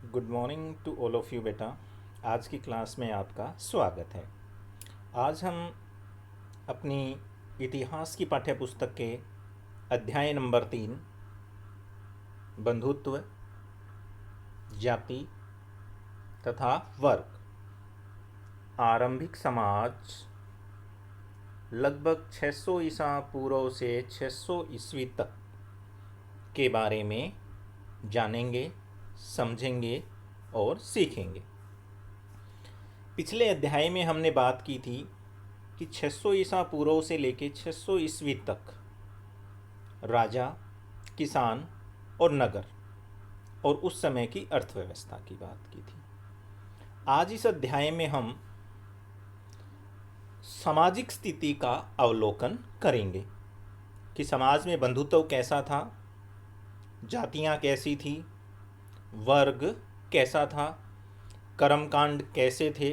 Good morning to all of you बेटा। आज की क्लास में आपका स्वागत है। आज हम अपनी इतिहास की पाठ्य पुस्तक के अध्याय नंबर 3 बंधुत्व, जाति तथा वर्ग, आरंभिक समाज लगभग 600 ईसा पूर्व से 600 ईस्वी तक के बारे में जानेंगे, समझेंगे और सीखेंगे। पिछले अध्याय में हमने बात की थी कि 600 ईसा पूर्व से लेकर 600 ईस्वी तक राजा, किसान और नगर और उस समय की अर्थव्यवस्था की बात की थी। आज इस अध्याय में हम सामाजिक स्थिति का अवलोकन करेंगे कि समाज में बंधुत्व कैसा था, जातियां कैसी थी, वर्ग कैसा था, कर्मकांड कैसे थे।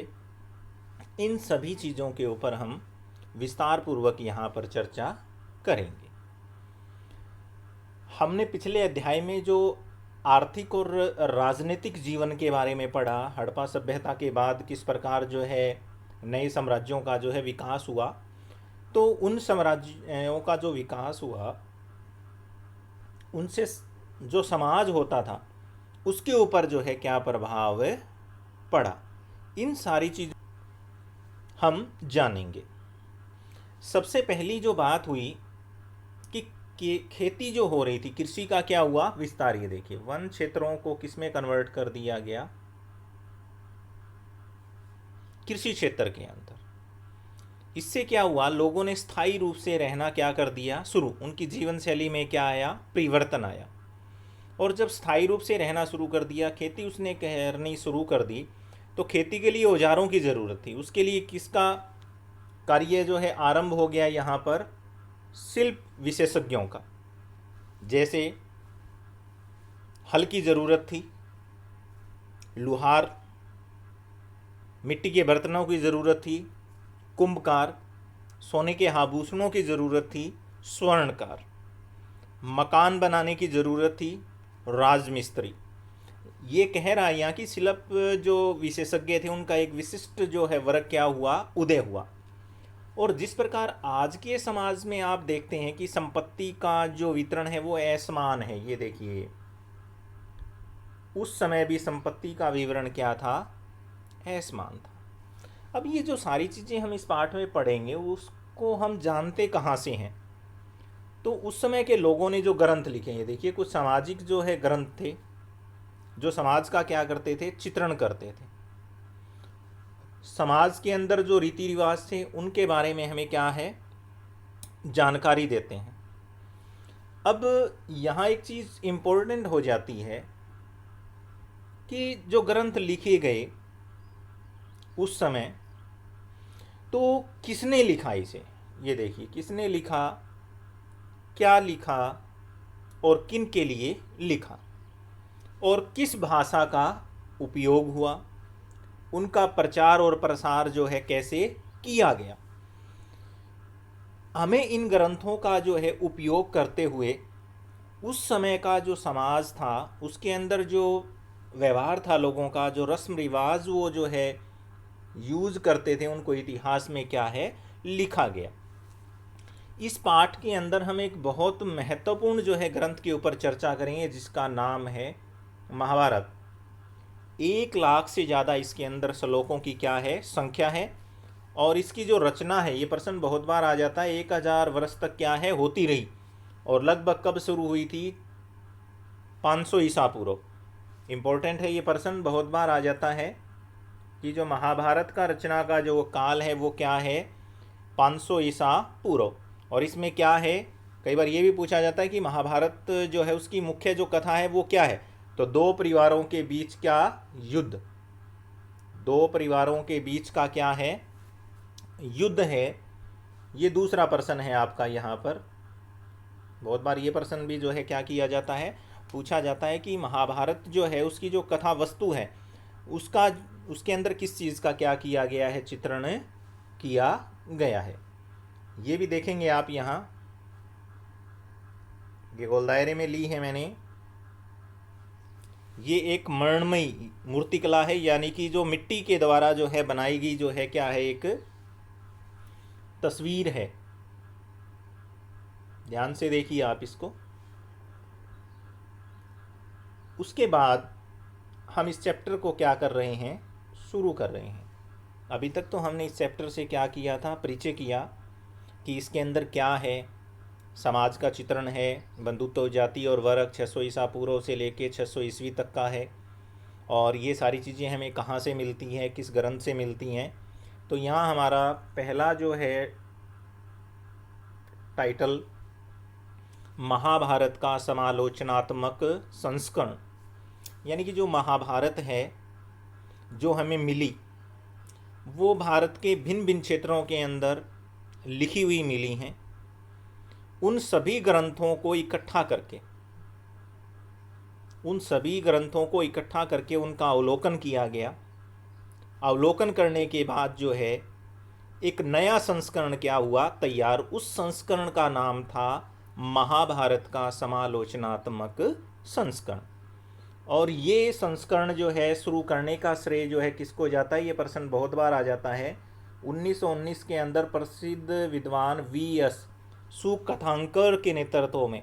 इन सभी चीज़ों के ऊपर हम विस्तार पूर्वक यहाँ पर चर्चा करेंगे। हमने पिछले अध्याय में जो आर्थिक और राजनीतिक जीवन के बारे में पढ़ा, हड़प्पा सभ्यता के बाद किस प्रकार जो है नए साम्राज्यों का जो है विकास हुआ, तो उन साम्राज्यों का जो विकास हुआ उनसे जो समाज होता था उसके ऊपर जो है क्या प्रभाव पड़ा, इन सारी चीज़ हम जानेंगे। सबसे पहली जो बात हुई कि खेती जो हो रही थी, कृषि का क्या हुआ विस्तार। ये देखिए, वन क्षेत्रों को किसमें कन्वर्ट कर दिया गया, कृषि क्षेत्र के अंदर। इससे क्या हुआ, लोगों ने स्थायी रूप से रहना क्या कर दिया शुरू, उनकी जीवन शैली में क्या आया, परिवर्तन आया। और जब स्थायी रूप से रहना शुरू कर दिया, खेती उसने करनी शुरू कर दी, तो खेती के लिए औजारों की ज़रूरत थी। उसके लिए किसका कार्य जो है आरंभ हो गया यहाँ पर, शिल्प विशेषज्ञों का। जैसे हल की ज़रूरत थी, लुहार, मिट्टी के बर्तनों की ज़रूरत थी, कुंभकार, सोने के आभूषणों की ज़रूरत थी, स्वर्णकार, मकान बनाने की ज़रूरत थी, राजमिस्त्री। ये कह रहा है यहाँ कि शिल्प जो विशेषज्ञ थे उनका एक विशिष्ट जो है वर्ग क्या हुआ, उदय हुआ। और जिस प्रकार आज के समाज में आप देखते हैं कि संपत्ति का जो वितरण है वो असमान है, ये देखिए, उस समय भी संपत्ति का विवरण क्या था, असमान था। अब ये जो सारी चीज़ें हम इस पाठ में पढ़ेंगे उसको हम जानते कहाँ से हैं, तो उस समय के लोगों ने जो ग्रंथ लिखे हैं, देखिए कुछ सामाजिक जो है ग्रंथ थे जो समाज का क्या करते थे, चित्रण करते थे। समाज के अंदर जो रीति रिवाज थे उनके बारे में हमें क्या है, जानकारी देते हैं। अब यहाँ एक चीज़ इम्पोर्टेंट हो जाती है कि जो ग्रंथ लिखे गए उस समय, तो किसने लिखा इसे, ये देखिए किसने लिखा, क्या लिखा और किन के लिए लिखा, और किस भाषा का उपयोग हुआ, उनका प्रचार और प्रसार जो है कैसे किया गया। हमें इन ग्रंथों का जो है उपयोग करते हुए उस समय का जो समाज था उसके अंदर जो व्यवहार था लोगों का, जो रस्म रिवाज वो जो है यूज़ करते थे, उनको इतिहास में क्या है लिखा गया। इस पाठ के अंदर हम एक बहुत महत्वपूर्ण जो है ग्रंथ के ऊपर चर्चा करेंगे जिसका नाम है महाभारत। 1 लाख से ज़्यादा इसके अंदर श्लोकों की क्या है, संख्या है। और इसकी जो रचना है, ये प्रश्न बहुत बार आ जाता है, 1000 वर्ष तक क्या है होती रही, और लगभग कब शुरू हुई थी, 500 ईसा पूर्व। इम्पोर्टेंट है, ये प्रश्न बहुत बार आ जाता है कि जो महाभारत का रचना का जो काल है वो क्या है, 500 ईसा पूर्व। और इसमें क्या है, कई बार ये भी पूछा जाता है कि महाभारत जो है उसकी मुख्य जो कथा है वो क्या है, तो दो परिवारों के बीच क्या युद्ध, दो परिवारों के बीच का क्या है, युद्ध है। ये दूसरा प्रश्न है आपका यहाँ पर। बहुत बार ये प्रश्न भी जो है क्या किया जाता है, पूछा जाता है कि महाभारत जो है उसकी जो कथा वस्तु है उसका, उसके अंदर किस चीज़ का क्या किया गया है, चित्रण किया गया है। ये भी देखेंगे आप यहाँ, ये गोल दायरे में ली है मैंने। ये एक मृण्मयी मूर्तिकला है, यानी कि जो मिट्टी के द्वारा जो है बनाई गई जो है क्या है, एक तस्वीर है। ध्यान से देखिए आप इसको। उसके बाद हम इस चैप्टर को क्या कर रहे हैं, शुरू कर रहे हैं। अभी तक तो हमने इस चैप्टर से क्या किया था, परिचय किया कि इसके अंदर क्या है। समाज का चित्रण है, बंधुत्व जाति और वर्ग 600 ईसा पूर्व से लेके 600 ईस्वी तक का है। और ये सारी चीज़ें हमें कहाँ से मिलती हैं, किस ग्रंथ से मिलती हैं। तो यहाँ हमारा पहला जो है टाइटल, महाभारत का समालोचनात्मक संस्करण, यानी कि जो महाभारत है जो हमें मिली वो भारत के भिन्न भिन्न क्षेत्रों के अंदर लिखी हुई मिली हैं। उन सभी ग्रंथों को इकट्ठा करके उनका अवलोकन किया गया। अवलोकन करने के बाद जो है एक नया संस्करण क्या हुआ तैयार। उस संस्करण का नाम था महाभारत का समालोचनात्मक संस्करण। और ये संस्करण जो है शुरू करने का श्रेय जो है किसको जाता है, ये प्रश्न बहुत बार आ जाता है। 1919 के अंदर प्रसिद्ध विद्वान V.S. सुकथांकर के नेतृत्व में,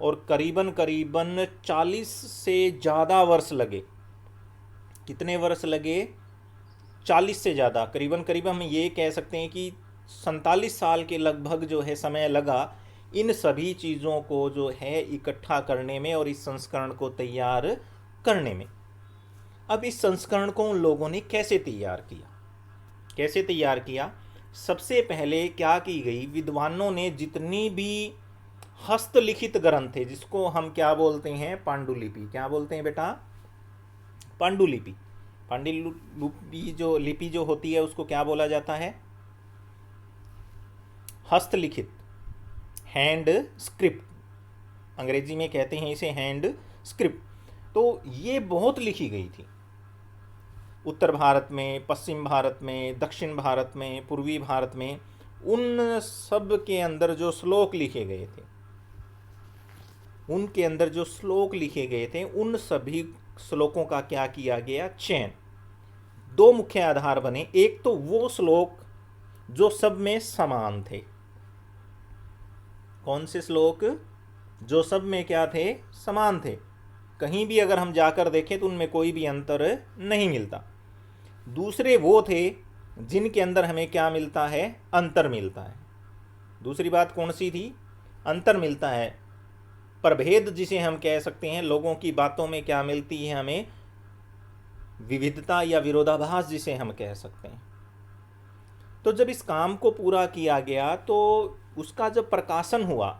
और करीबन 40 से ज़्यादा वर्ष लगे। कितने वर्ष लगे? 40 से ज़्यादा, करीबन हम ये कह सकते हैं कि 47 साल के लगभग जो है समय लगा इन सभी चीज़ों को जो है इकट्ठा करने में और इस संस्करण को तैयार करने में। अब इस संस्करण को उन लोगों ने कैसे तैयार किया? सबसे पहले क्या की गई, विद्वानों ने जितनी भी हस्तलिखित ग्रंथ थे, जिसको हम क्या बोलते हैं, पांडुलिपि। क्या बोलते हैं बेटा? पांडुलिपि। पांडुलिपि जो लिपि जो होती है उसको क्या बोला जाता है? हस्तलिखित, हैंड स्क्रिप्ट। अंग्रेजी में कहते हैं इसे हैंड स्क्रिप्ट। तो ये बहुत लिखी गई थी। उत्तर भारत में, पश्चिम भारत में, दक्षिण भारत में, पूर्वी भारत में, उन सब के अंदर जो श्लोक लिखे गए थे, उन सभी श्लोकों का क्या किया गया, चयन। दो मुख्य आधार बने। एक तो वो श्लोक जो सब में समान थे। कौन से श्लोक? जो सब में क्या थे, समान थे। कहीं भी अगर हम जाकर देखें तो उनमें कोई भी अंतर नहीं मिलता। दूसरे वो थे जिनके अंदर हमें क्या मिलता है, अंतर मिलता है। दूसरी बात कौन सी थी? अंतर मिलता है, प्रभेद जिसे हम कह सकते हैं। लोगों की बातों में क्या मिलती है हमें, विविधता या विरोधाभास जिसे हम कह सकते हैं। तो जब इस काम को पूरा किया गया तो उसका जब प्रकाशन हुआ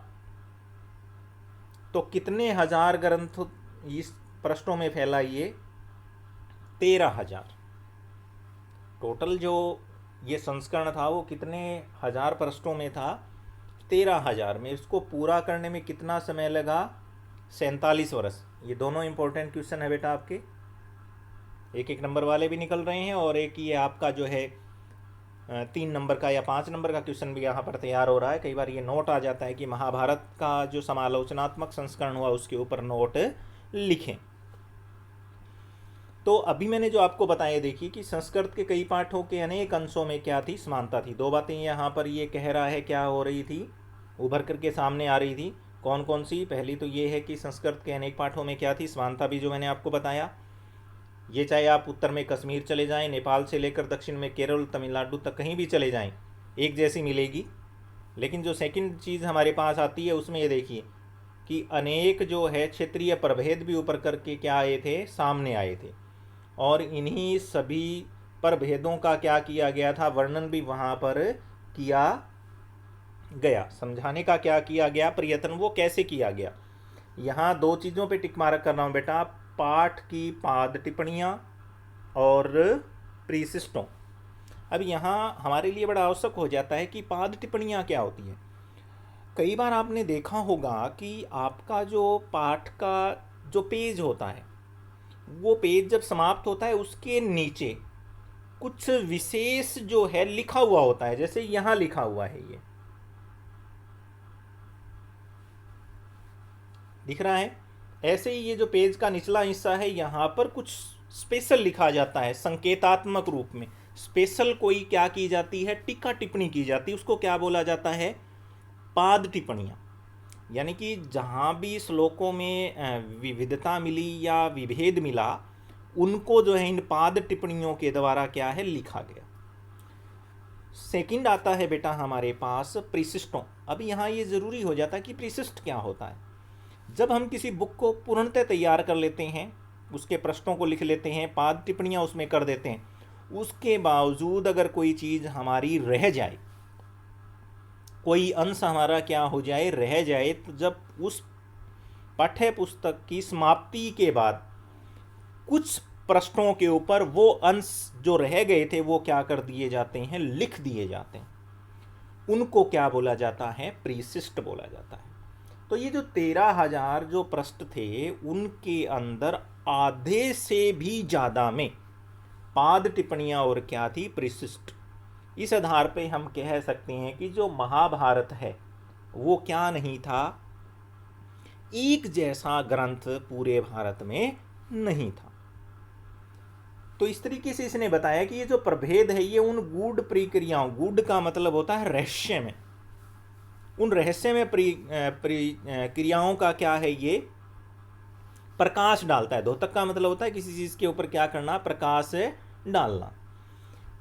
तो कितने हजार ग्रंथ इस पृष्ठों में फैलाइए, 13,000। टोटल जो ये संस्करण था वो कितने हजार पृष्ठों में था, 13,000 में। इसको पूरा करने में कितना समय लगा, 47 वर्ष। ये दोनों इंपॉर्टेंट क्वेश्चन है बेटा आपके, एक नंबर वाले भी निकल रहे हैं और एक ये आपका जो है 3 नंबर का या 5 नंबर का क्वेश्चन भी यहाँ पर तैयार हो रहा है। कई बार ये नोट आ जाता है कि महाभारत का जो समालोचनात्मक संस्करण हुआ उसके ऊपर नोट लिखें। तो अभी मैंने जो आपको बताया, देखिए कि संस्कृत के कई पाठों के अनेक अंशों में क्या थी, समानता थी। दो बातें यहाँ पर ये कह रहा है क्या हो रही थी, उभर करके सामने आ रही थी। कौन कौन सी? पहली तो ये है कि संस्कृत के अनेक पाठों में क्या थी, समानता भी, जो मैंने आपको बताया। ये चाहे आप उत्तर में कश्मीर चले जाएं, नेपाल से लेकर दक्षिण में केरल, तमिलनाडु तक कहीं भी चले जाएं, एक जैसी मिलेगी। लेकिन जो सेकंड चीज़ हमारे पास आती है उसमें ये देखिए कि अनेक जो है क्षेत्रीय प्रभेद भी ऊपर करके क्या आए थे, सामने आए थे। और इन्हीं सभी प्रभेदों का क्या किया गया था, वर्णन भी वहाँ पर किया गया। समझाने का क्या किया गया प्रयत्न, वो कैसे किया गया। यहाँ दो चीज़ों पे टिक मार्क कर रहा हूँ बेटा, पाठ की पाद टिप्पणियाँ और परिशिष्टों। अब यहाँ हमारे लिए बड़ा आवश्यक हो जाता है कि पाद टिप्पणियाँ क्या होती हैं। कई बार आपने देखा होगा कि आपका जो पाठ का जो पेज होता है, वो पेज जब समाप्त होता है उसके नीचे कुछ विशेष जो है लिखा हुआ होता है। जैसे यहाँ लिखा हुआ है, ये दिख रहा है, ऐसे ही ये जो पेज का निचला हिस्सा है, यहाँ पर कुछ स्पेशल लिखा जाता है संकेतात्मक रूप में। स्पेशल कोई क्या की जाती है, टीका टिप्पणी की जाती है, उसको क्या बोला जाता है, पाद टिप्पणियाँ। यानी कि जहाँ भी श्लोकों में विविधता मिली या विभेद मिला, उनको जो है इन पाद टिप्पणियों के द्वारा क्या है, लिखा गया। सेकंड आता है बेटा हमारे पास प्रिशिष्टों। अब यहाँ ये ज़रूरी हो जाता है कि प्रिशिष्ट क्या होता है। जब हम किसी बुक को पूर्णतः तैयार कर लेते हैं, उसके प्रश्नों को लिख लेते हैं, पाद टिप्पणियाँ उसमें कर देते हैं, उसके बावजूद अगर कोई चीज़ हमारी रह जाए, कोई अंश हमारा क्या हो जाए, रह जाए, तो जब उस पाठ्य पुस्तक की समाप्ति के बाद कुछ प्रश्नों के ऊपर वो अंश जो रह गए थे वो क्या कर दिए जाते हैं, लिख दिए जाते हैं, उनको क्या बोला जाता है, प्रीशिष्ट बोला जाता है। तो ये जो 13,000 जो प्रश्न थे, उनके अंदर आधे से भी ज़्यादा में पाद टिप्पणियाँ और क्या थी, प्रीशिष्ट। इस आधार पे हम कह सकते हैं कि जो महाभारत है वो क्या नहीं था, एक जैसा ग्रंथ पूरे भारत में नहीं था। तो इस तरीके से इसने बताया कि ये जो प्रभेद है ये उन गूढ़ प्रक्रियाओं, गूढ़ का मतलब होता है रहस्य में, उन रहस्य में क्रियाओं का क्या है, ये प्रकाश डालता है। द्योतक का मतलब होता है किसी चीज़ के ऊपर क्या करना, प्रकाश डालना।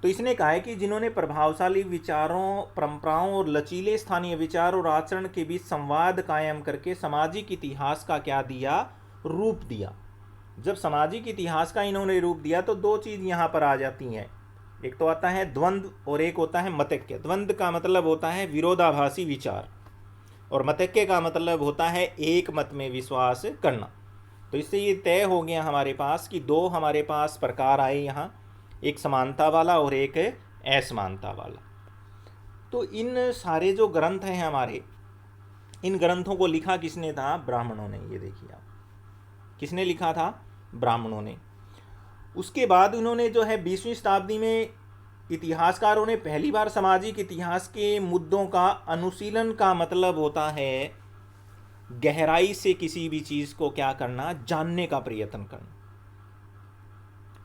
तो इसने कहा है कि जिन्होंने प्रभावशाली विचारों, परंपराओं और लचीले स्थानीय विचार और आचरण के बीच संवाद कायम करके सामाजिक इतिहास का क्या दिया, रूप दिया। जब सामाजिक इतिहास का इन्होंने रूप दिया तो दो चीज़ यहाँ पर आ जाती हैं, एक तो आता है द्वंद्व और एक होता है मतैक्य। द्वंद्व का मतलब होता है विरोधाभासी विचार, और मतैक्य का मतलब होता है एक मत में विश्वास करना। तो इससे ये तय हो गया हमारे पास कि दो हमारे पास प्रकार आए यहाँ, एक समानता वाला और एक असमानता वाला। तो इन सारे जो ग्रंथ हैं हमारे, इन ग्रंथों को लिखा किसने था, ब्राह्मणों ने। ये देखिए आप, किसने लिखा था, ब्राह्मणों ने। उसके बाद उन्होंने जो है 20वीं शताब्दी में इतिहासकारों ने पहली बार सामाजिक इतिहास के मुद्दों का अनुशीलन, का मतलब होता है गहराई से किसी भी चीज़ को क्या करना, जानने का प्रयत्न करना।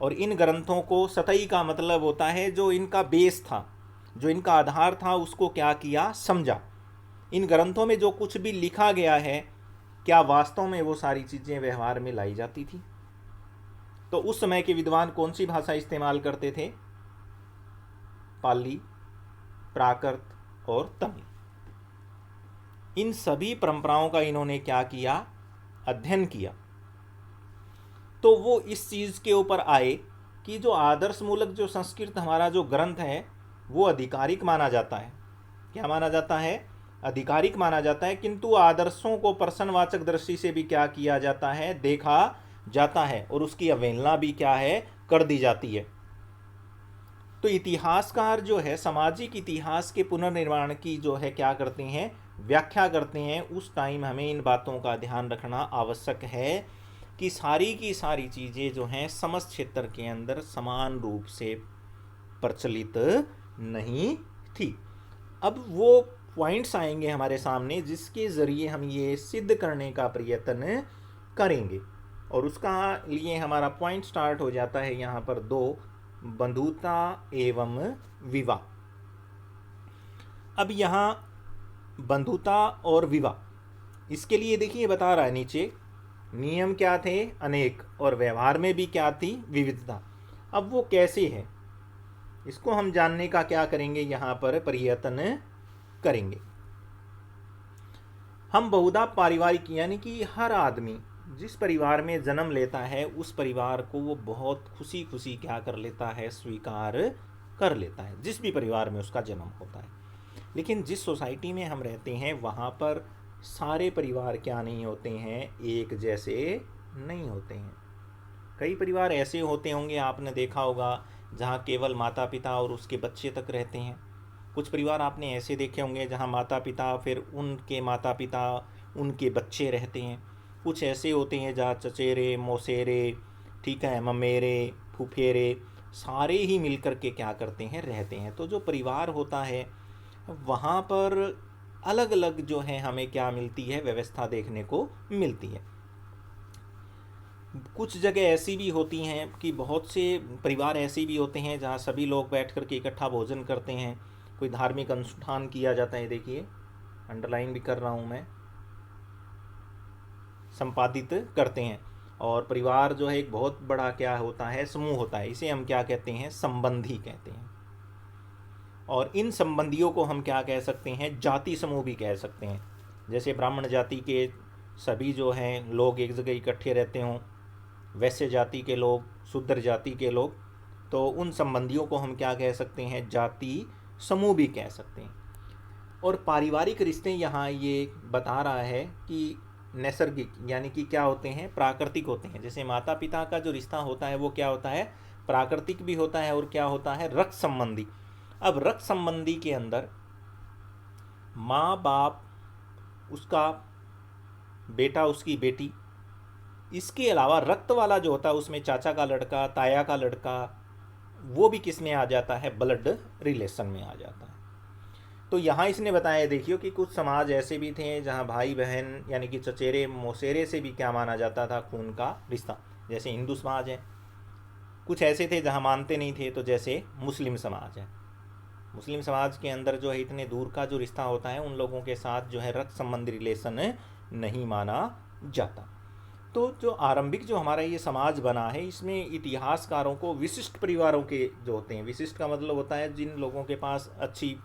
और इन ग्रंथों को सतही का मतलब होता है जो इनका बेस था, जो इनका आधार था, उसको क्या किया, समझा। इन ग्रंथों में जो कुछ भी लिखा गया है, क्या वास्तव में वो सारी चीज़ें व्यवहार में लाई जाती थी। तो उस समय के विद्वान कौन सी भाषा इस्तेमाल करते थे, पाली, प्राकृत और तमिल। इन सभी परंपराओं का इन्होंने क्या किया, अध्ययन किया। तो वो इस चीज़ के ऊपर आए कि जो आदर्श मूलक जो संस्कृत हमारा जो ग्रंथ है वो आधिकारिक माना जाता है। क्या माना जाता है, आधिकारिक माना जाता है, किंतु आदर्शों को प्रश्नवाचक दृष्टि से भी क्या किया जाता है, देखा जाता है, और उसकी अवहेलना भी क्या है, कर दी जाती है। तो इतिहासकार जो है सामाजिक इतिहास के पुनर्निर्माण की जो है क्या करते हैं, व्याख्या करते हैं। उस टाइम हमें इन बातों का ध्यान रखना आवश्यक है कि सारी की सारी चीज़ें जो हैं समस्त क्षेत्र के अंदर समान रूप से प्रचलित नहीं थी। अब वो पॉइंट्स आएंगे हमारे सामने जिसके ज़रिए हम ये सिद्ध करने का प्रयत्न करेंगे, और उसका लिए हमारा पॉइंट स्टार्ट हो जाता है यहाँ पर दो, बंधुता एवं विवाह। अब यहाँ बंधुता और विवाह, इसके लिए देखिए बता रहा है नीचे, नियम क्या थे, अनेक, और व्यवहार में भी क्या थी, विविधता। अब वो कैसे है, इसको हम जानने का क्या करेंगे, यहाँ पर प्रयत्न करेंगे। हम बहुधा पारिवारिक, यानी कि हर आदमी जिस परिवार में जन्म लेता है उस परिवार को वो बहुत खुशी खुशी क्या कर लेता है, स्वीकार कर लेता है, जिस भी परिवार में उसका जन्म होता है। लेकिन जिस सोसाइटी में हम रहते हैं वहाँ पर सारे परिवार क्या नहीं होते हैं, एक जैसे नहीं होते हैं। कई परिवार ऐसे होते होंगे, आपने देखा होगा, जहाँ केवल माता पिता और उसके बच्चे तक रहते हैं। कुछ परिवार आपने ऐसे देखे होंगे जहाँ माता पिता, फिर उनके माता पिता, उनके बच्चे रहते हैं। कुछ ऐसे होते हैं जहाँ चचेरे, मौसेरे, ठीक है, ममेरे, फुफेरे, सारे ही मिलकर के क्या करते हैं, रहते हैं। तो जो परिवार होता है वहाँ पर अलग अलग जो है हमें क्या मिलती है, व्यवस्था देखने को मिलती है। कुछ जगह ऐसी भी होती हैं कि बहुत से परिवार ऐसे भी होते हैं जहाँ सभी लोग बैठ कर के इकट्ठा भोजन करते हैं, कोई धार्मिक अनुष्ठान किया जाता है। देखिए अंडरलाइन भी कर रहा हूँ मैं, संपादित करते हैं। और परिवार जो है एक बहुत बड़ा क्या होता है, समूह होता है। इसे हम क्या कहते हैं, संबंधी कहते हैं। और इन संबंधियों को हम क्या कह सकते हैं, जाति समूह भी कह सकते हैं। जैसे ब्राह्मण जाति के सभी जो हैं लोग एक जगह इकट्ठे रहते हों, वैश्य जाति के लोग, शूद्र जाति के लोग, तो उन संबंधियों को हम क्या कह सकते हैं, जाति समूह भी कह सकते हैं। और पारिवारिक रिश्ते यहाँ ये बता रहा है कि नैसर्गिक यानी कि क्या होते हैं, प्राकृतिक होते हैं। जैसे माता पिता का जो रिश्ता होता है वो क्या होता है, प्राकृतिक भी होता है और क्या होता है, रक्त संबंधी। अब रक्त संबंधी के अंदर माँ बाप, उसका बेटा, उसकी बेटी, इसके अलावा रक्त वाला जो होता है उसमें चाचा का लड़का, ताया का लड़का, वो भी किस में आ जाता है, ब्लड रिलेशन में आ जाता है। तो यहाँ इसने बताया, देखियो कि कुछ समाज ऐसे भी थे जहाँ भाई बहन यानी कि चचेरे मौसेरे से भी क्या माना जाता था, खून का रिश्ता। जैसे हिंदू समाज है। कुछ ऐसे थे जहाँ मानते नहीं थे, तो जैसे मुस्लिम समाज है। मुस्लिम समाज के अंदर जो है इतने दूर का जो रिश्ता होता है, उन लोगों के साथ जो है रक्त संबंधी रिलेशन नहीं माना जाता। तो जो आरंभिक जो हमारा ये समाज बना है, इसमें इतिहासकारों को विशिष्ट परिवारों के जो होते हैं, विशिष्ट का मतलब होता है जिन लोगों के पास अच्छी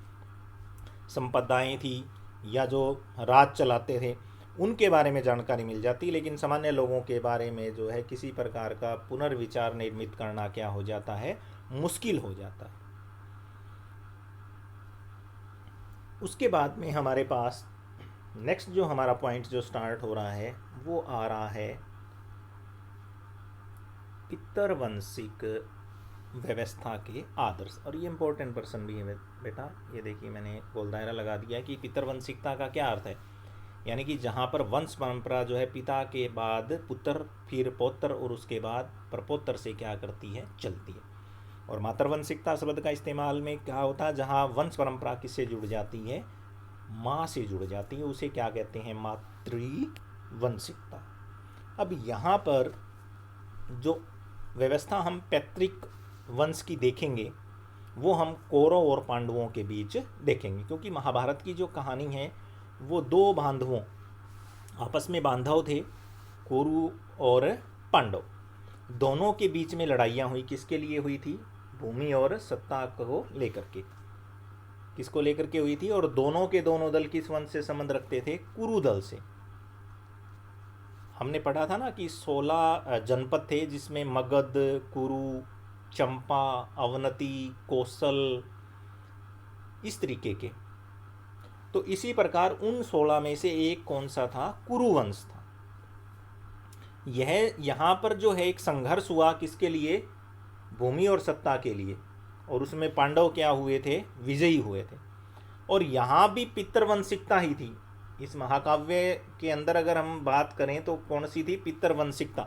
संपदाएं थी या जो राज चलाते थे, उनके बारे में जानकारी मिल जाती। लेकिन सामान्य लोगों के बारे में जो है किसी प्रकार का पुनर्विचार निर्मित करना क्या हो जाता है, मुश्किल हो जाता है। उसके बाद में हमारे पास नेक्स्ट जो हमारा पॉइंट जो स्टार्ट हो रहा है वो आ रहा है पितरवंशिक व्यवस्था के आदर्श। और ये इंपॉर्टेंट पर्सन भी है बेटा। ये देखिए मैंने गोल दायरा लगा दिया कि पितरवंशिकता का क्या अर्थ है, यानी कि जहाँ पर वंश परंपरा जो है पिता के बाद पुत्र, फिर पौत्र और उसके बाद प्रपौत्र से क्या करती है, चलती है। और मातृवंशिकता शब्द का इस्तेमाल में क्या होता है, जहाँ वंश परंपरा किससे जुड़ जाती है, माँ से जुड़ जाती है, उसे क्या कहते हैं, मातृवंशिकता। अब यहाँ पर जो व्यवस्था हम पैतृक वंश की देखेंगे वो हम कौरव और पांडवों के बीच देखेंगे, क्योंकि महाभारत की जो कहानी है वो दो बांधवों, आपस में बांधव थे, कुरु और पांडव, दोनों के बीच में लड़ाइयाँ हुई। किसके लिए हुई थी, भूमि और सत्ता को लेकर के। किसको लेकर के हुई थी, और दोनों के दोनों दल किस वंश से संबंध रखते थे, कुरु दल से। हमने पढ़ा था ना कि 16 जनपद थे, जिसमें मगध, कुरु, चंपा, अवनति, कौशल, इस तरीके के। तो इसी प्रकार उन 16 में से एक कौन सा था, कुरुवंश था। यह यहाँ पर जो है एक संघर्ष हुआ, किसके लिए, भूमि और सत्ता के लिए, और उसमें पांडव क्या हुए थे, विजयी हुए थे। और यहाँ भी पितृवंशिकता ही थी। इस महाकाव्य के अंदर अगर हम बात करें तो कौन सी थी, पितृवंशिकता।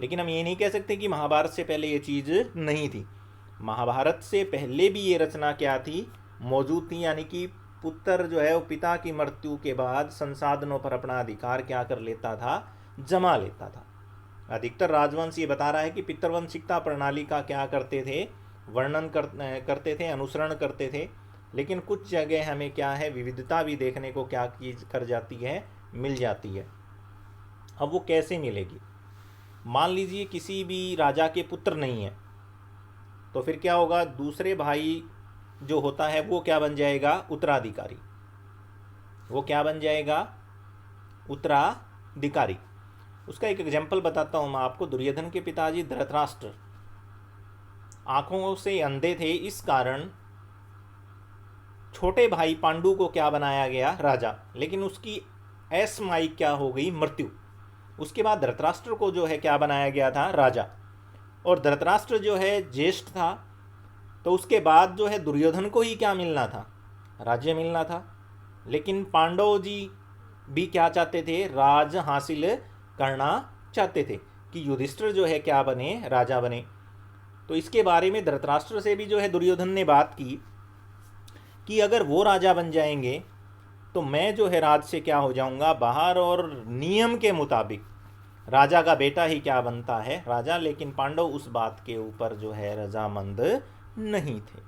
लेकिन हम ये नहीं कह सकते कि महाभारत से पहले ये चीज़ नहीं थी। महाभारत से पहले भी ये रचना क्या थी, मौजूद थी। यानी कि पुत्र जो है वो पिता की मृत्यु के बाद संसाधनों पर अपना अधिकार क्या कर लेता था, जमा लेता था। अधिकतर राजवंश ये बता रहा है कि पितृवंशिकता प्रणाली का क्या करते थे, वर्णन करते थे, अनुसरण करते थे। लेकिन कुछ जगह हमें क्या है, विविधता भी देखने को क्या चीज कर जाती है, मिल जाती है। अब वो कैसे मिलेगी, मान लीजिए किसी भी राजा के पुत्र नहीं है, तो फिर क्या होगा, दूसरे भाई जो होता है वो क्या बन जाएगा, उत्तराधिकारी। वो क्या बन जाएगा, उत्तराधिकारी। उसका एक एग्जाम्पल बताता हूँ मैं आपको। दुर्योधन के पिताजी धृतराष्ट्र आंखों से अंधे थे, इस कारण छोटे भाई पांडु को क्या बनाया गया, राजा। लेकिन उसकी ऐसमाई क्या हो गई, मृत्यु। उसके बाद धृतराष्ट्र को जो है क्या बनाया गया था, राजा। और धृतराष्ट्र जो है ज्येष्ठ था, तो उसके बाद जो है दुर्योधन को ही क्या मिलना था, राज्य मिलना था। लेकिन पांडव जी भी क्या चाहते थे, राज हासिल करना चाहते थे कि युधिष्ठिर जो है क्या बने, राजा बने। तो इसके बारे में धृतराष्ट्र से भी जो है दुर्योधन ने बात की कि अगर वो राजा बन जाएंगे तो मैं जो है राज से क्या हो जाऊंगा बाहर, और नियम के मुताबिक राजा का बेटा ही क्या बनता है राजा, लेकिन पांडव उस बात के ऊपर जो है रजामंद नहीं थे।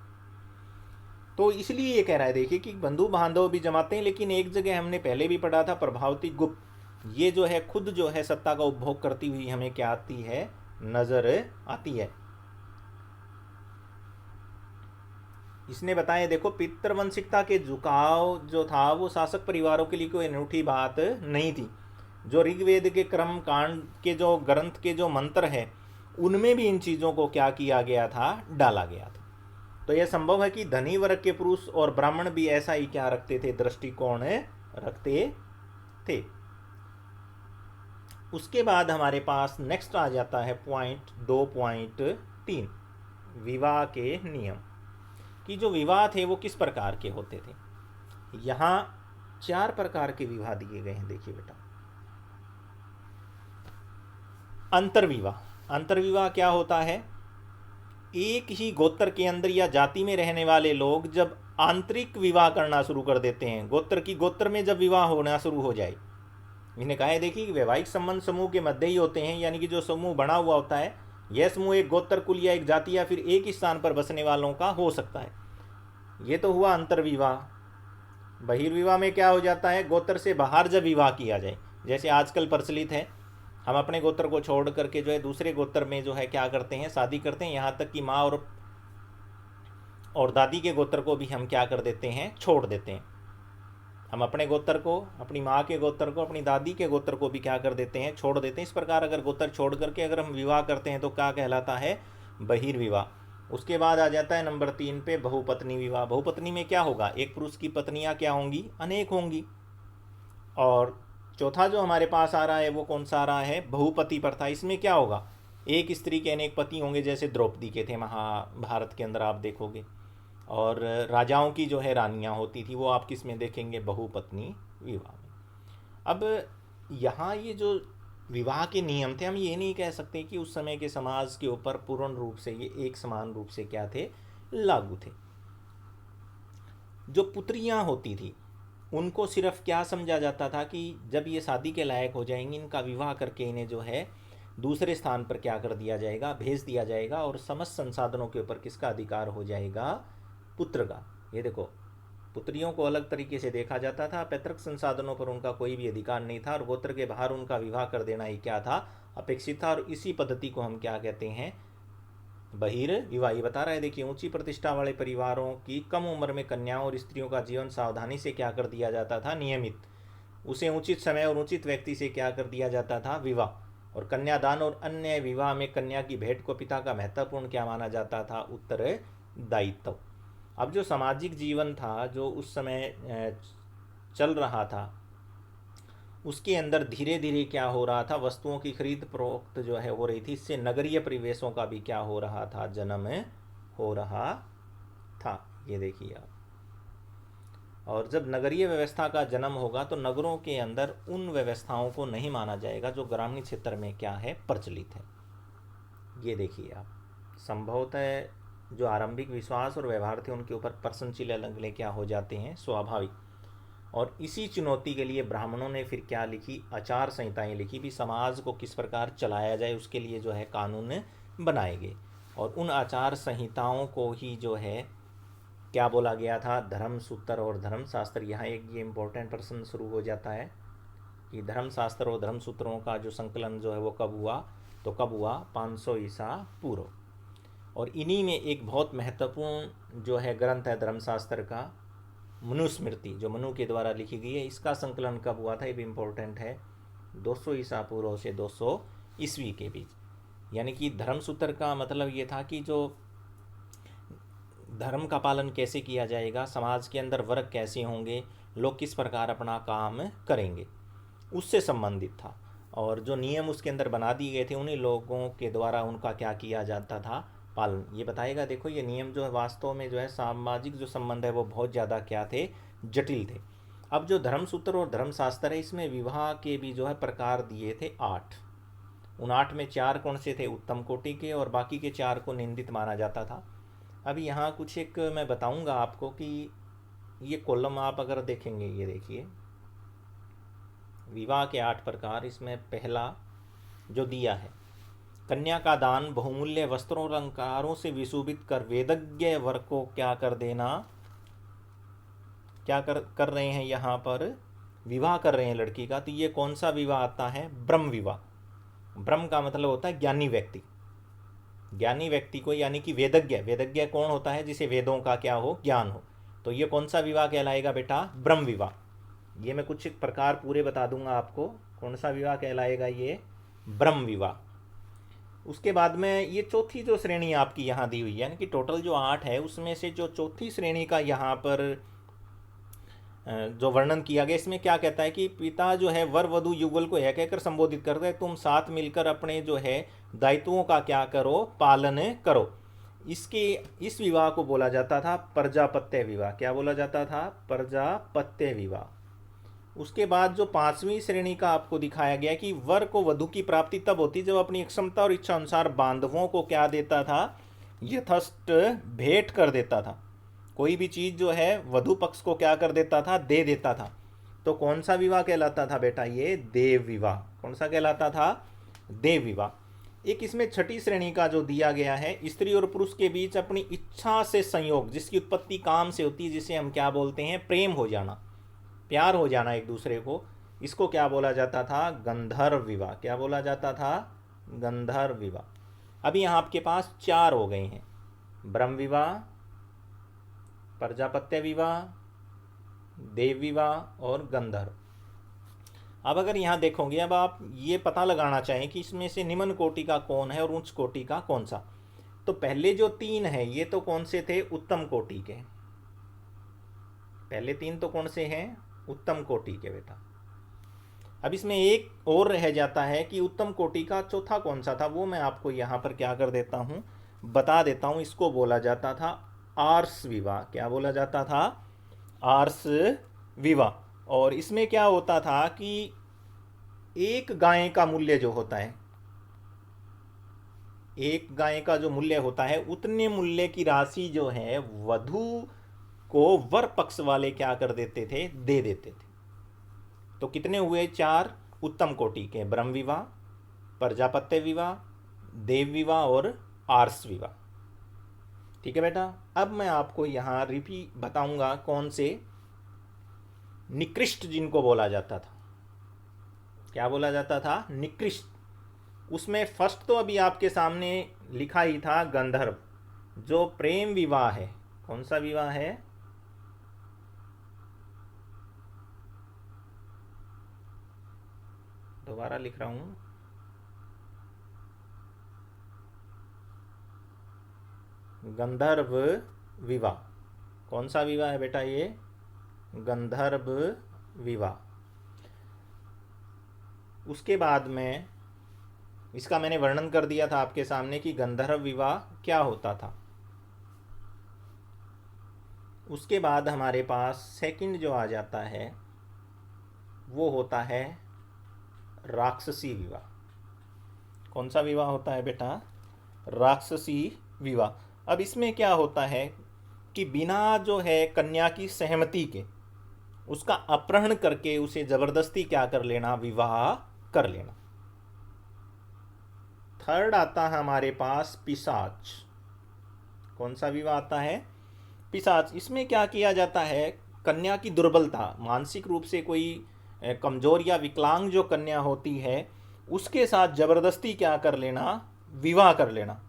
तो इसलिए ये कह रहा है, देखिए कि बंधु बांधव भी जमाते हैं, लेकिन एक जगह हमने पहले भी पढ़ा था, प्रभावती गुप्त ये जो है खुद जो है सत्ता का उपभोग करती हुई हमें क्या आती है, नजर आती है। इसने बताया, देखो पितृवंशिकता के झुकाव जो था वो शासक परिवारों के लिए कोई अनूठी बात नहीं थी। जो ऋग्वेद के क्रम कांड के जो ग्रंथ के जो मंत्र है उनमें भी इन चीज़ों को क्या किया गया था, डाला गया था। तो यह संभव है कि धनी वर्ग के पुरुष और ब्राह्मण भी ऐसा ही क्या रखते थे, दृष्टिकोण रखते थे। उसके बाद हमारे पास नेक्स्ट आ जाता है पॉइंट 2.3, विवाह के नियम। कि जो विवाह थे वो किस प्रकार के होते थे। यहाँ 4 प्रकार के विवाह दिए गए हैं। देखिए बेटा, अंतर्विवाह। अंतर्विवाह क्या होता है, एक ही गोत्र के अंदर या जाति में रहने वाले लोग जब आंतरिक विवाह करना शुरू कर देते हैं, गोत्र की गोत्र में जब विवाह होना शुरू हो जाए। इन्हें कहा है, देखिए वैवाहिक संबंध समूह के मध्य ही होते हैं, यानी कि जो समूह बना हुआ होता है यह समूह एक गोत्र कुल या एक जाति या फिर एक ही स्थान पर बसने वालों का हो सकता है। ये तो हुआ अंतर्विवाह। बहिर्विवाह में क्या हो जाता है, गोत्र से बाहर जब विवाह किया जाए, जैसे आजकल प्रचलित है, हम अपने गोत्र को छोड़ करके जो है दूसरे गोत्र में जो है क्या करते हैं, शादी करते हैं। यहाँ तक कि माँ और दादी के गोत्र को भी हम क्या कर देते हैं, छोड़ देते हैं। हम अपने गोत्र को, अपनी माँ के गोत्र को, अपनी दादी के गोत्र को भी क्या कर देते हैं, छोड़ देते हैं। इस प्रकार अगर गोत्र छोड़ करके अगर हम विवाह करते हैं तो क्या कहलाता है, बहिर्विवाह। उसके बाद आ जाता है नंबर 3 पे बहुपत्नी विवाह। बहुपत्नी में क्या होगा, एक पुरुष की पत्नियां क्या होंगी, अनेक होंगी। और चौथा जो हमारे पास आ रहा है वो कौन सा आ रहा है, बहुपति प्रथा। इसमें क्या होगा, एक स्त्री के अनेक पति होंगे, जैसे द्रौपदी के थे महाभारत के अंदर आप देखोगे। और राजाओं की जो है रानियां होती थी, वो आप किस में देखेंगे, बहुपत्नी विवाह में। अब यहाँ ये जो विवाह के नियम थे, हम ये नहीं कह सकते कि उस समय के समाज के ऊपर पूर्ण रूप से ये एक समान रूप से क्या थे, लागू थे। जो पुत्रियां होती थी उनको सिर्फ क्या समझा जाता था कि जब ये शादी के लायक हो जाएंगी, इनका विवाह करके इन्हें जो है दूसरे स्थान पर क्या कर दिया जाएगा, भेज दिया जाएगा, और समस्त संसाधनों के ऊपर किसका अधिकार हो जाएगा, पुत्र का। ये देखो, पुत्रियों को अलग तरीके से देखा जाता था, पैतृक संसाधनों पर उनका कोई भी अधिकार नहीं था, और गोत्र के बाहर उनका विवाह कर देना ही क्या था, अपेक्षित था। और इसी पद्धति को हम क्या कहते हैं, बहिर्विवाह। ये बता रहा है, देखिए ऊंची प्रतिष्ठा वाले परिवारों की कम उम्र में कन्याओं और स्त्रियों का जीवन सावधानी से क्या कर दिया जाता था, नियमित। उसे उचित समय और उचित व्यक्ति से क्या कर दिया जाता था, विवाह। और कन्यादान और अन्य विवाह में कन्या की भेंट को पिता का महत्वपूर्ण क्या माना जाता था, उत्तरदायित्व। अब जो सामाजिक जीवन था जो उस समय चल रहा था, उसके अंदर धीरे धीरे क्या हो रहा था, वस्तुओं की खरीद फरोख्त जो है हो रही थी। इससे नगरीय परिवेशों का भी क्या हो रहा था, जन्म हो रहा था। ये देखिए आप, और जब नगरीय व्यवस्था का जन्म होगा तो नगरों के अंदर उन व्यवस्थाओं को नहीं माना जाएगा जो ग्रामीण क्षेत्र में क्या है, प्रचलित है। ये देखिए आप, संभवतः जो आरंभिक विश्वास और व्यवहार थे उनके ऊपर प्रश्नचिन्ह लगने क्या हो जाते हैं, स्वाभाविक। और इसी चुनौती के लिए ब्राह्मणों ने फिर क्या लिखी, आचार संहिताएं लिखी, भी समाज को किस प्रकार चलाया जाए उसके लिए जो है कानून बनाए गए। और उन आचार संहिताओं को ही जो है क्या बोला गया था, धर्मसूत्र और धर्मशास्त्र। यहाँ एक ये इम्पोर्टेंट प्रश्न शुरू हो जाता है कि धर्मशास्त्र और धर्मसूत्रों का जो संकलन जो है वो कब हुआ, तो कब हुआ, 500 ईसा पूर्व। और इन्हीं में एक बहुत महत्वपूर्ण जो है ग्रंथ है धर्मशास्त्र का, मनुस्मृति, जो मनु के द्वारा लिखी गई है। इसका संकलन कब हुआ था, ये भी इम्पोर्टेंट है, 200 ईसा पूर्व से 200 ईस्वी के बीच। यानी कि धर्मसूत्र का मतलब ये था कि जो धर्म का पालन कैसे किया जाएगा, समाज के अंदर वर्ग कैसे होंगे, लोग किस प्रकार अपना काम करेंगे, उससे संबंधित था। और जो नियम उसके अंदर बना दिए गए थे उन्हीं लोगों के द्वारा उनका क्या किया जाता था, पालन। ये बताएगा, देखो ये नियम जो है वास्तव में जो है सामाजिक जो संबंध है वो बहुत ज़्यादा क्या थे, जटिल थे। अब जो धर्मसूत्र और धर्मशास्त्र है, इसमें विवाह के भी जो है प्रकार दिए थे 8। उन 8 में 4 कौन से थे, उत्तम कोटि के, और बाकी के 4 को निंदित माना जाता था। अभी यहाँ कुछ एक मैं बताऊँगा आपको कि ये कॉलम आप अगर देखेंगे, ये देखिए विवाह के 8 प्रकार। इसमें पहला जो दिया है। कन्या का दान बहुमूल्य वस्त्रों और अलंकारों से विशोभित कर वेदज्ञ वर को क्या कर देना, क्या कर रहे हैं यहाँ पर, विवाह कर रहे हैं लड़की का। तो ये कौन सा विवाह आता है? ब्रह्म विवाह। ब्रह्म का मतलब होता है ज्ञानी व्यक्ति। ज्ञानी व्यक्ति को, यानी कि वेदज्ञ। वेदज्ञ कौन होता है? जिसे वेदों का क्या हो, ज्ञान हो। तो ये कौन सा विवाह कहलाएगा बेटा? ब्रह्म विवाह। ये मैं कुछ प्रकार पूरे बता दूंगा आपको, कौन सा विवाह कहलाएगा ये? ब्रह्म विवाह। उसके बाद में ये चौथी जो श्रेणी आपकी यहाँ दी हुई है, यानी कि टोटल जो 8 है उसमें से जो चौथी श्रेणी का यहाँ पर जो वर्णन किया गया, इसमें क्या कहता है कि पिता जो है वर वधु युगल को यह कहकर संबोधित करता है, तुम साथ मिलकर अपने जो है दायित्वों का क्या करो, पालन करो। इसके इस विवाह को बोला जाता था प्रजापत्य विवाह। क्या बोला जाता था? प्रजापत्य विवाह। उसके बाद जो 5वीं श्रेणी का आपको दिखाया गया कि वर को वधु की प्राप्ति तब होती जब अपनी क्षमता और इच्छा अनुसार बांधवों को क्या देता था? यथेष्ट भेंट कर देता था। कोई भी चीज जो है वधु पक्ष को क्या कर देता था? दे देता था। तो कौन सा विवाह कहलाता था बेटा? ये देव विवाह। कौन सा कहलाता था? देव विवाह। एक इसमें छठी श्रेणी का जो दिया गया है, स्त्री और पुरुष के बीच अपनी इच्छा से संयोग, जिसकी उत्पत्ति काम से होती है, जिसे हम क्या बोलते हैं? प्रेम हो जाना, प्यार हो जाना एक दूसरे को। इसको क्या बोला जाता था? गंधर्व विवाह। क्या बोला जाता था? गंधर्व विवाह। अभी यहाँ आपके पास 4 हो गए हैं, ब्रह्म विवाह, प्रजापत्य विवाह, देव विवाह और गंधर्व। अब अगर यहाँ देखोगे, अब आप ये पता लगाना चाहें कि इसमें से निम्न कोटि का कौन है और उच्च कोटि का कौन सा, तो पहले जो 3 है ये तो कौन से थे? उत्तम कोटि के। पहले 3 तो कौन से हैं? उत्तम कोटि के बेटा। अब इसमें एक और रह जाता है कि उत्तम कोटि का चौथा कौन सा था, वो मैं आपको यहाँ पर क्या कर देता हूँ, बता देता हूँ। इसको बोला जाता था आर्ष विवाह। क्या बोला जाता था? आर्ष विवाह। और इसमें क्या होता था कि एक गाय का मूल्य जो होता है, एक गाय का जो मूल्य होता है, उतने मूल्य की राशि जो है वधु को वर पक्ष वाले क्या कर देते थे? दे देते थे। तो कितने हुए? 4 उत्तम कोटि के, ब्रह्म विवाह, प्रजापत्य विवाह, देव विवाह और आर्ष विवाह। ठीक है बेटा। अब मैं आपको यहाँ रिपीट बताऊंगा कौन से निकृष्ट जिनको बोला जाता था। क्या बोला जाता था? निकृष्ट। उसमें फर्स्ट तो अभी आपके सामने लिखा ही था गंधर्व, जो प्रेम विवाह है। कौन सा विवाह है? दोबारा लिख रहा हूं, गंधर्व विवाह। कौन सा विवाह है बेटा? ये गंधर्व विवाह। उसके बाद में इसका मैंने वर्णन कर दिया था आपके सामने कि गंधर्व विवाह क्या होता था। उसके बाद हमारे पास सेकंड जो आ जाता है वो होता है राक्षसी विवाह। कौन सा विवाह होता है बेटा? राक्षसी विवाह। अब इसमें क्या होता है कि बिना जो है कन्या की सहमति के उसका अपहरण करके उसे जबरदस्ती क्या कर लेना? विवाह कर लेना। थर्ड आता है हमारे पास पिशाच। कौन सा विवाह आता है? पिशाच। इसमें क्या किया जाता है? कन्या की दुर्बलता, मानसिक रूप से कोई कमजोर या विकलांग जो कन्या होती है उसके साथ जबरदस्ती क्या कर लेना? विवाह कर लेना।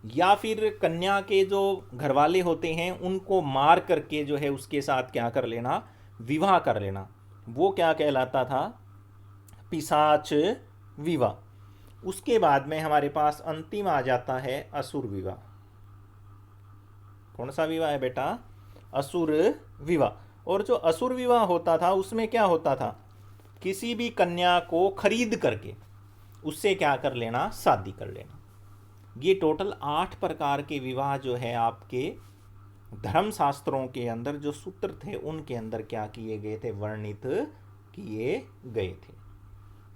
या फिर कन्या के जो घरवाले होते हैं उनको मार करके जो है उसके साथ क्या कर लेना? विवाह कर लेना। वो क्या कहलाता था? पिशाच विवाह। उसके बाद में हमारे पास अंतिम आ जाता है असुर विवाह। कौन सा विवाह है बेटा? असुर विवाह। और जो असुर विवाह होता था उसमें क्या होता था? किसी भी कन्या को खरीद करके उससे क्या कर लेना? शादी कर लेना। ये टोटल 8 प्रकार के विवाह जो है आपके धर्मशास्त्रों के अंदर जो सूत्र थे उनके अंदर क्या किए गए थे? वर्णित किए गए थे।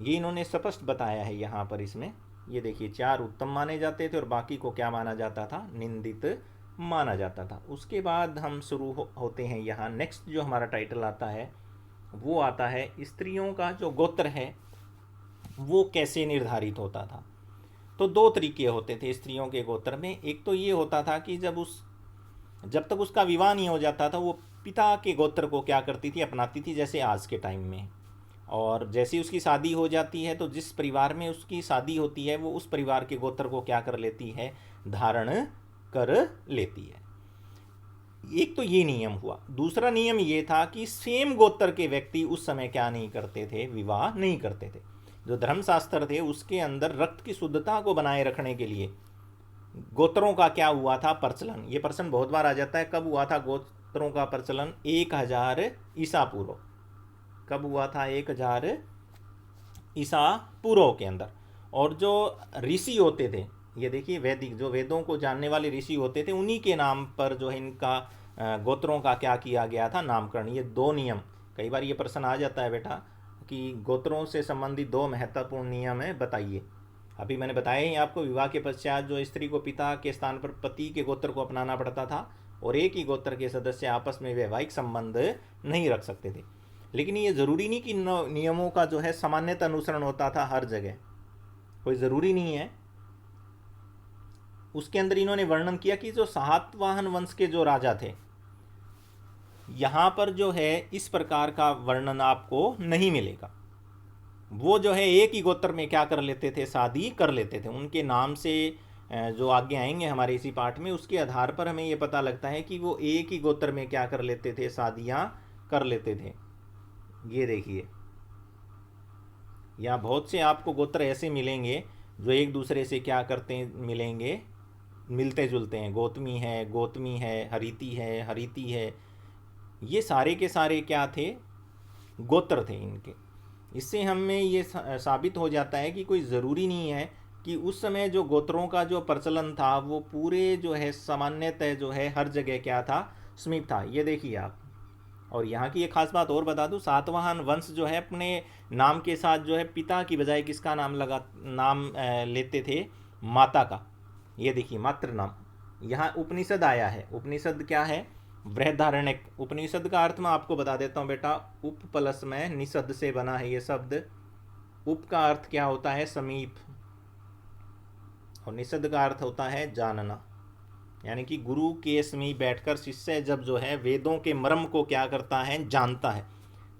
ये इन्होंने स्पष्ट बताया है यहाँ पर। इसमें ये देखिए 4 उत्तम माने जाते थे और बाकी को क्या माना जाता था? निंदित माना जाता था। उसके बाद हम शुरू होते हैं यहाँ। नेक्स्ट जो हमारा टाइटल आता है वो आता है स्त्रियों का जो गोत्र है वो कैसे निर्धारित होता था? तो दो तरीके होते थे स्त्रियों के गोत्र में। एक तो ये होता था कि जब तक उसका विवाह नहीं हो जाता था वो पिता के गोत्र को क्या करती थी, अपनाती थी, जैसे आज के टाइम में। और जैसे ही उसकी शादी हो जाती है तो जिस परिवार में उसकी शादी होती है वो उस परिवार के गोत्र को क्या कर लेती है, धारण कर लेती है। एक तो ये नियम हुआ। दूसरा नियम ये था कि सेम गोत्र के व्यक्ति उस समय क्या नहीं करते थे, विवाह नहीं करते थे। जो धर्मशास्त्र थे उसके अंदर रक्त की शुद्धता को बनाए रखने के लिए गोत्रों का क्या हुआ था, प्रचलन। ये प्रश्न बहुत बार आ जाता है, कब हुआ था गोत्रों का प्रचलन? 1000 ईसा पूर्व। कब हुआ था? 1000 ईसा पूर्व के अंदर। और जो ऋषि होते थे, ये देखिए वैदिक जो वेदों को जानने वाले ऋषि होते थे, उन्हीं के नाम पर जो है इनका गोत्रों का क्या किया गया था, नामकरण। ये दो नियम, कई बार ये प्रश्न आ जाता है बेटा कि गोत्रों से संबंधित दो महत्वपूर्ण नियम है, बताइए। अभी मैंने बताया ही आपको, विवाह के पश्चात जो स्त्री को पिता के स्थान पर पति के गोत्र को अपनाना पड़ता था और एक ही गोत्र के सदस्य आपस में वैवाहिक संबंध नहीं रख सकते थे। लेकिन ये ज़रूरी नहीं कि नियमों का जो है सामान्यतः अनुसरण होता था हर जगह, कोई ज़रूरी नहीं है। उसके अंदर इन्होंने वर्णन किया कि जो सातवाहन वंश के जो राजा थे, यहाँ पर जो है इस प्रकार का वर्णन आपको नहीं मिलेगा। वो जो है एक ही गोत्र में क्या कर लेते थे, शादी कर लेते थे। उनके नाम से जो आगे आएंगे हमारे इसी पाठ में, उसके आधार पर हमें ये पता लगता है कि वो एक ही गोत्र में क्या कर लेते थे, शादियाँ कर लेते थे। ये देखिए, यहाँ बहुत से आपको गोत्र ऐसे मिलेंगे जो एक दूसरे से क्या करते हैं, मिलेंगे, मिलते जुलते हैं। गोतमी है, हरिती है, ये सारे के सारे क्या थे, गोत्र थे इनके। इससे हमें ये साबित हो जाता है कि कोई ज़रूरी नहीं है कि उस समय जो गोत्रों का जो प्रचलन था वो पूरे जो है सामान्यतः जो है हर जगह क्या था, समीप था। ये देखिए आप। और यहाँ की एक खास बात और बता दूँ, सातवाहन वंश जो है अपने नाम के साथ जो है पिता की बजाय किसका नाम लेते थे, माता का। ये देखिए, मातृ नाम। यहाँ उपनिषद आया है। उपनिषद क्या है? बृहदारण्यक। उपनिषद का अर्थ मैं आपको बता देता हूँ बेटा, उप प्लस में निषद से बना है ये शब्द। उप का अर्थ क्या होता है, समीप, और निषद का अर्थ होता है जानना। यानी कि गुरु के समीप बैठकर शिष्य जब जो है वेदों के मर्म को क्या करता है, जानता है,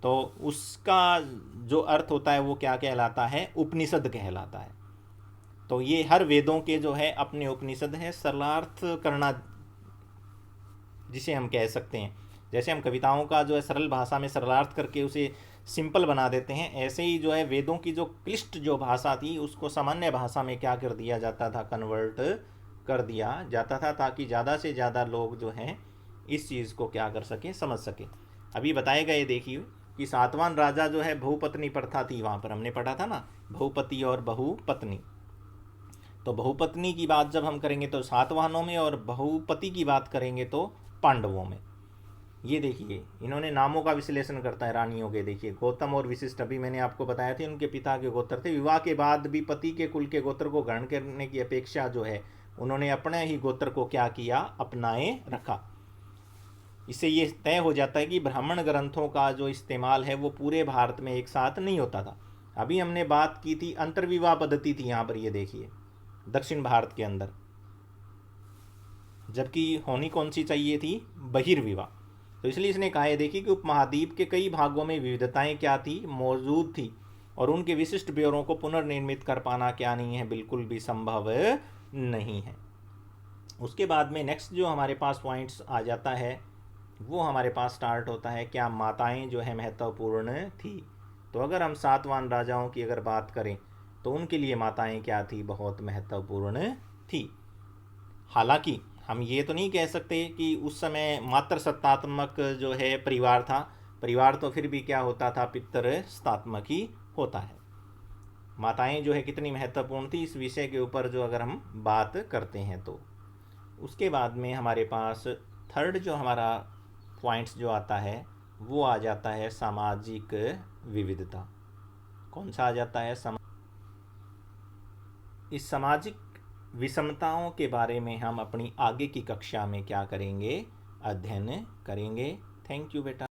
तो उसका जो अर्थ होता है वो क्या कहलाता है, उपनिषद कहलाता है। तो ये हर वेदों के जो है अपने उपनिषद हैं। सरलार्थ करना जिसे हम कह सकते हैं, जैसे हम कविताओं का जो है सरल भाषा में सरलार्थ करके उसे सिंपल बना देते हैं, ऐसे ही जो है वेदों की जो क्लिष्ट जो भाषा थी उसको सामान्य भाषा में क्या कर दिया जाता था, कन्वर्ट कर दिया जाता था, ताकि ज़्यादा से ज़्यादा लोग जो हैं इस चीज़ को क्या कर सकें, समझ सकें। अभी बताएगा ये देखिए कि सातवां राजा जो है बहुपत्नी प्रथा थी, वहाँ पर हमने पढ़ा था ना, बहुपति और बहुपत्नी। तो बहुपत्नी की बात जब हम करेंगे तो सातवाहनों में, और बहुपति की बात करेंगे तो पांडवों में। ये देखिए, इन्होंने नामों का विश्लेषण करता है रानियों के। देखिए, गौतम और विशिष्ट, अभी मैंने आपको बताया था उनके पिता के गोत्र थे। विवाह के बाद भी पति के कुल के गोत्र को ग्रहण करने की अपेक्षा जो है उन्होंने अपने ही गोत्र को क्या किया, अपनाए रखा। इससे ये तय हो जाता है कि ब्राह्मण ग्रंथों का जो इस्तेमाल है वो पूरे भारत में एक साथ नहीं होता था। अभी हमने बात की थी अंतर्विवाह पद्धति थी यहाँ पर, ये देखिए दक्षिण भारत के अंदर, जबकि होनी कौन सी चाहिए थी, बहिर्विवाह। तो इसलिए इसने कहा है, देखिए कि उपमहाद्वीप के कई भागों में विविधताएं क्या थी, मौजूद थी, और उनके विशिष्ट ब्योरों को पुनर्निर्मित कर पाना क्या नहीं है, बिल्कुल भी संभव नहीं है। उसके बाद में नेक्स्ट जो हमारे पास पॉइंट्स आ जाता है वो हमारे पास स्टार्ट होता है, क्या माताएं जो है महत्वपूर्ण थी। तो अगर हम सातवां राजाओं की अगर बात करें तो उनके लिए माताएं क्या थी, बहुत महत्वपूर्ण थी। हालांकि हम ये तो नहीं कह सकते कि उस समय मात्र सत्तात्मक जो है परिवार था। परिवार तो फिर भी क्या होता था, पितर सत्तात्मक ही होता है। माताएं जो है कितनी महत्वपूर्ण थी, इस विषय के ऊपर जो अगर हम बात करते हैं तो उसके बाद में हमारे पास थर्ड जो हमारा पॉइंट्स जो आता है वो आ जाता है सामाजिक विविधता। कौन सा आ जाता है, इस सामाजिक विषमताओं के बारे में हम अपनी आगे की कक्षा में क्या करेंगे, अध्ययन करेंगे। थैंक यू बेटा।